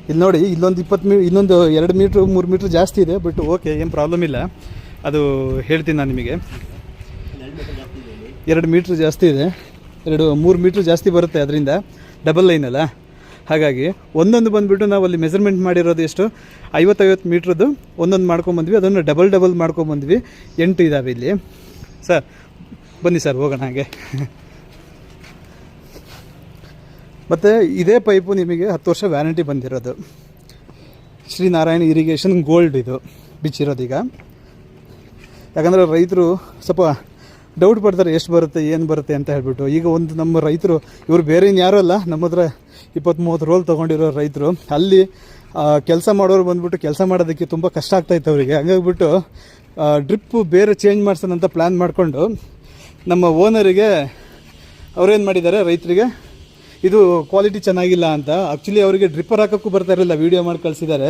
ಇಲ್ಲಿ ನೋಡಿ, ಇಲ್ಲೊಂದು 20 ಇನ್ನೊಂದು 2 ಮೀಟ್ರು 3 ಮೀಟ್ರ್ ಜಾಸ್ತಿ ಇದೆ. ಬಟ್ ಓಕೆ, ಏನು ಪ್ರಾಬ್ಲಮ್ ಇಲ್ಲ. ಅದು ಹೇಳ್ತೀನಿ ನಾನು ನಿಮಗೆ. 2 ಮೀಟ್ರ್ ಜಾಸ್ತಿ ಇದೆ, 3 ಮೀಟ್ರ್ ಜಾಸ್ತಿ ಬರುತ್ತೆ. ಅದರಿಂದ ಡಬಲ್ ಲೈನ್ ಅಲ್ಲ, ಹಾಗಾಗಿ ಒಂದೊಂದು ಬಂದುಬಿಟ್ಟು ನಾವು ಅಲ್ಲಿ ಮೆಜರ್ಮೆಂಟ್ ಮಾಡಿರೋದು ಎಷ್ಟು 50 ಮೀಟ್ರದ್ದು ಒಂದೊಂದು ಮಾಡ್ಕೊಂಬಂದ್ವಿ. ಅದನ್ನು ಡಬಲ್ ಮಾಡ್ಕೊಂಬಂದ್ವಿ. 8 ಇದ್ದಾವೆ ಇಲ್ಲಿ. ಸರ್ ಬನ್ನಿ ಸರ್, ಹೋಗೋಣ ಹಾಗೆ. ಮತ್ತು ಇದೇ ಪೈಪು ನಿಮಗೆ 10 ವರ್ಷ ವ್ಯಾರಂಟಿ ಬಂದಿರೋದು. ಶ್ರೀನಾರಾಯಣ ಇರಿಗೇಷನ್ ಗೋಲ್ಡ್ ಇದು ಬಿಚ್ಚಿರೋದೀಗ. ಯಾಕಂದರೆ ರೈತರು ಸ್ವಲ್ಪ ಡೌಟ್ ಪಡ್ತಾರೆ, ಎಷ್ಟು ಬರುತ್ತೆ ಏನು ಬರುತ್ತೆ ಅಂತ ಹೇಳ್ಬಿಟ್ಟು. ಈಗ ಒಂದು ನಮ್ಮ ರೈತರು, ಇವರು ಬೇರೆ ಯಾರೂ ಅಲ್ಲ, ನಮ್ಮ ಹತ್ರ 20-30 ರೋಲ್ ತೊಗೊಂಡಿರೋ ರೈತರು. ಅಲ್ಲಿ ಕೆಲಸ ಮಾಡೋರು ಬಂದುಬಿಟ್ಟು ಕೆಲಸ ಮಾಡೋದಕ್ಕೆ ತುಂಬ ಕಷ್ಟ ಆಗ್ತಾಯಿತ್ತು ಅವರಿಗೆ. ಹಂಗಾಗ್ಬಿಟ್ಟು ಡ್ರಿಪ್ಪು ಬೇರೆ ಚೇಂಜ್ ಮಾಡ್ಸೋಣಂತ ಪ್ಲ್ಯಾನ್ ಮಾಡಿಕೊಂಡು ನಮ್ಮ ಓನರಿಗೆ ಅವ್ರೇನು ಮಾಡಿದ್ದಾರೆ, ರೈತರಿಗೆ ಇದು ಕ್ವಾಲಿಟಿ ಚೆನ್ನಾಗಿಲ್ಲ ಅಂತ. ಆ್ಯಕ್ಚುಲಿ ಅವರಿಗೆ ಡ್ರಿಪ್ಪರ್ ಹಾಕೋಕ್ಕೂ ಬರ್ತಾ ಇರಲಿಲ್ಲ, ವೀಡಿಯೋ ಮಾಡಿ ಕಳಿಸಿದ್ದಾರೆ.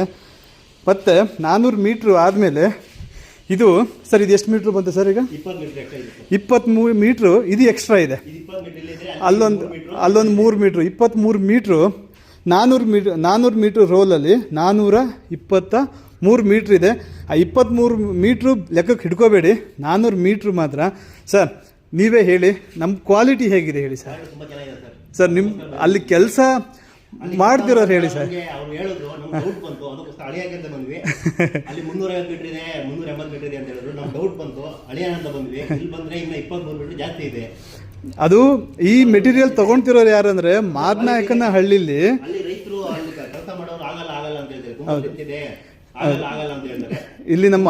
ಮತ್ತು 400 ಮೀಟ್ರು ಆದಮೇಲೆ ಇದು ಸರ್, ಇದು ಎಷ್ಟು ಮೀಟ್ರ್ ಬಂತು ಸರ್? ಈಗ 23 ಮೀಟ್ರು ಇದು ಎಕ್ಸ್ಟ್ರಾ ಇದೆ. ಅಲ್ಲೊಂದು 3 ಮೀಟ್ರು, 23 ಮೀಟ್ರು 400 ಮೀಟ್ರ್ ರೋಲಲ್ಲಿ 423 ಮೀಟ್ರ್ ಇದೆ. ಆ 23 ಮೀಟ್ರು ಲೆಕ್ಕಕ್ಕೆ ಹಿಡ್ಕೋಬೇಡಿ, 400 ಮೀಟ್ರ್ ಮಾತ್ರ. ಸರ್ ನೀವೇ ಹೇಳಿ, ನಮ್ಮ ಕ್ವಾಲಿಟಿ ಹೇಗಿದೆ ಹೇಳಿ ಸರ್. ಸರ್ ನಿಮ್ಮ ಅಲ್ಲಿ ಕೆಲಸ ಮಾಡ್ತಿರೋರು ಹೇಳಿ ಸರ್. ಅವ್ರು ಹೇಳಿದ್ರು, ನಮ್ಗೆ ಡೌಟ್ ಬಂತು, ಅದಕ್ಕೋಸ್ಕರ ಅಳಿಯಾಗೆ ಅಂತ ಬಂದ್ವಿ. ಅಲ್ಲಿ 350 ಮೀಟರ್ ಇದೆ, 380 ಮೀಟರ್ ಇದೆ ಅಂತ ಹೇಳಿದ್ರು. ನಮ್ಗೆ ಡೌಟ್ ಬಂತು, ಅಳಿಯಾನ ಅಂತ ಬಂದ್ವಿ. ಇಲ್ಲಿ ಬಂದ್ರೆ ಇನ್ನ 23 ಮೀಟರ್ ಜಾಸ್ತಿ ಇದೆ. ಅದು ಈ ಮೆಟೀರಿಯಲ್ ತಗೊಂತಿರೋರು ಯಾರಂದ್ರೆ ಮಾದನಾಯಕನ ಹಳ್ಳಿಲಿ ಅಲ್ಲಿ ರೈತರು ಅಲ್ಲಿ ಕೆಲಸ ಮಾಡೋರು ಆಗಲ್ಲ ಅಂತ ಹೇಳ್ತಾರೆ. ತುಂಬಾ ಇದೆ, ಆಗಲ್ಲ ಅಂತ ಹೇಳ್ತಾರೆ. ಇಲ್ಲಿ ನಮ್ಮ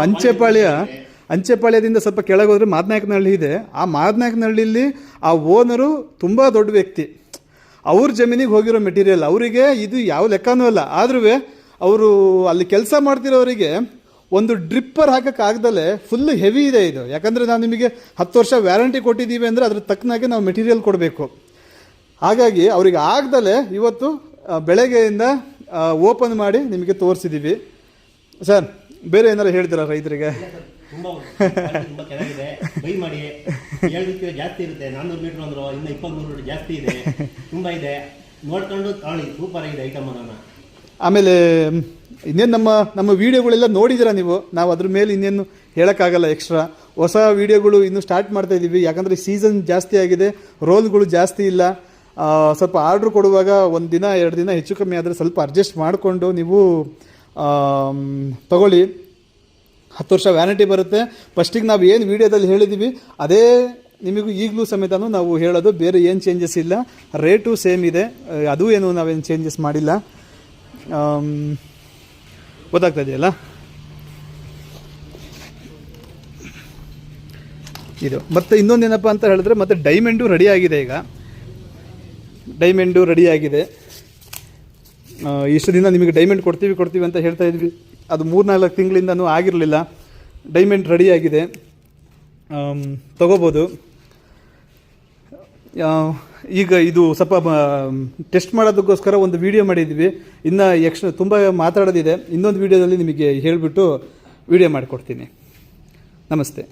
ಅಂಚೆಪಾಳ್ಯದಿಂದ ಸ್ವಲ್ಪ ಕೆಳಗೆ ಹೋದ್ರೆ ಮಾದನಾಯಕನಹಳ್ಳಿ ಇದೆ. ಆ ಮಾದನಾಯಕನಹಳ್ಳಿಲಿ ಆ ಓನರು ತುಂಬ ದೊಡ್ಡ ವ್ಯಕ್ತಿ. ಅವ್ರ ಜಮೀನಿಗೆ ಹೋಗಿರೋ ಮೆಟೀರಿಯಲ್ ಅವರಿಗೆ ಇದು ಯಾವ ಲೆಕ್ಕನೂ ಅಲ್ಲ. ಆದ್ರೂ ಅವರು ಅಲ್ಲಿ ಕೆಲಸ ಮಾಡ್ತಿರೋರಿಗೆ ಒಂದು ಡ್ರಿಪ್ಪರ್ ಹಾಕೋಕ್ಕಾಗ್ದಲೇ ಫುಲ್ ಹೆವಿ ಇದೆ ಇದು. ಯಾಕಂದರೆ ನಾವು ನಿಮಗೆ 10 ವರ್ಷ ವ್ಯಾರಂಟಿ ಕೊಟ್ಟಿದ್ದೀವಿ ಅಂದರೆ ಅದ್ರ ತಕ್ಕನಾಗೆ ನಾವು ಮೆಟೀರಿಯಲ್ ಕೊಡಬೇಕು. ಹಾಗಾಗಿ ಅವ್ರಿಗೆ ಆಗ್ದಲೇ ಇವತ್ತು ಬೆಳಗ್ಗೆಯಿಂದ ಓಪನ್ ಮಾಡಿ ನಿಮಗೆ ತೋರಿಸಿದ್ದೀವಿ. ಸರ್ ಬೇರೆ ಏನಾರು ಹೇಳ್ತೀರಾ ರೈತರಿಗೆ? ತುಂಬಾ ಚೆನ್ನಾಗಿದೆ, ಬೈ ಮಾಡಿ. 7 ಜಾಸ್ತಿ ಇರುತ್ತೆ, 400 ಮೀಟರ್ ಅಂದ್ರು ಇನ್ನು 23 ಮೀಟರ್ ಜಾಸ್ತಿ ಇದೆ, ತುಂಬಾ ಇದೆ. ನೋಡ್ಕೊಂಡು ತಾಳಿ, ಸೂಪರ್ ಆಗಿದೆ ಐಟಮ್ ಅನ್ನೋಣ. ಆಮೇಲೆ ಇನ್ನೇನು ನಮ್ಮ ವೀಡಿಯೋಗಳೆಲ್ಲ ನೋಡಿದ್ದೀರಾ ನೀವು. ನಾವು ಅದ್ರ ಮೇಲೆ ಇನ್ನೇನು ಹೇಳೋಕ್ಕಾಗಲ್ಲ. ಎಕ್ಸ್ಟ್ರಾ ಹೊಸ ವೀಡಿಯೋಗಳು ಇನ್ನೂ ಸ್ಟಾರ್ಟ್ ಮಾಡ್ತಾ ಇದ್ದೀವಿ. ಯಾಕಂದರೆ ಸೀಸನ್ ಜಾಸ್ತಿ ಆಗಿದೆ, ರೋಲ್ಗಳು ಜಾಸ್ತಿ ಇಲ್ಲ. ಸ್ವಲ್ಪ ಆರ್ಡ್ರ್ ಕೊಡುವಾಗ 1 ದಿನ 2 ದಿನ ಹೆಚ್ಚು ಕಮ್ಮಿ ಆದರೆ ಸ್ವಲ್ಪ ಅಡ್ಜಸ್ಟ್ ಮಾಡಿಕೊಂಡು ನೀವು ತಗೊಳ್ಳಿ. 10 ವರ್ಷ ವ್ಯಾರಂಟಿ ಬರುತ್ತೆ. ಫಸ್ಟಿಗೆ ನಾವು ಏನು ವೀಡಿಯೋದಲ್ಲಿ ಹೇಳಿದ್ದೀವಿ ಅದೇ ನಿಮಗೂ ಈಗಲೂ ಸಮೇತನೂ ನಾವು ಹೇಳೋದು. ಬೇರೆ ಏನು ಚೇಂಜಸ್ ಇಲ್ಲ, ರೇಟು ಸೇಮ್ ಇದೆ. ಅದು ಏನು ನಾವೇನು ಚೇಂಜಸ್ ಮಾಡಿಲ್ಲ. ಗೊತ್ತಾಗ್ತಾ ಇದೆಯಲ್ಲ ಇದು. ಮತ್ತು ಇನ್ನೊಂದೇನಪ್ಪ ಅಂತ ಹೇಳಿದ್ರೆ, ಮತ್ತು ಡೈಮಂಡು ರೆಡಿ ಆಗಿದೆ. ಈಗ ಡೈಮಂಡು ರೆಡಿ ಆಗಿದೆ. ಇಷ್ಟು ದಿನ ನಿಮಗೆ ಡೈಮಂಡ್ ಕೊಡ್ತೀವಿ ಅಂತ ಹೇಳ್ತಾ ಇದ್ವಿ. ಅದು 3-4 ತಿಂಗಳಿಂದನೂ ಆಗಿರಲಿಲ್ಲ. ಡೈಮಂಡ್ ರೆಡಿ ಆಗಿದೆ, ತಗೋಬೋದು. ಈಗ ಇದು ಸ್ವಲ್ಪ ಟೆಸ್ಟ್ ಮಾಡೋದಕ್ಕೋಸ್ಕರ ಒಂದು ವಿಡಿಯೋ ಮಾಡಿದ್ವಿ. ಇನ್ನು ಎಕ್ಸ್ಟ್ರಾ ತುಂಬ ಮಾತಾಡೋದಿದೆ. ಇನ್ನೊಂದು ವಿಡಿಯೋದಲ್ಲಿ ನಿಮಗೆ ಹೇಳಿಬಿಟ್ಟು ವಿಡಿಯೋ ಮಾಡಿಕೊಡ್ತೀನಿ. ನಮಸ್ತೆ.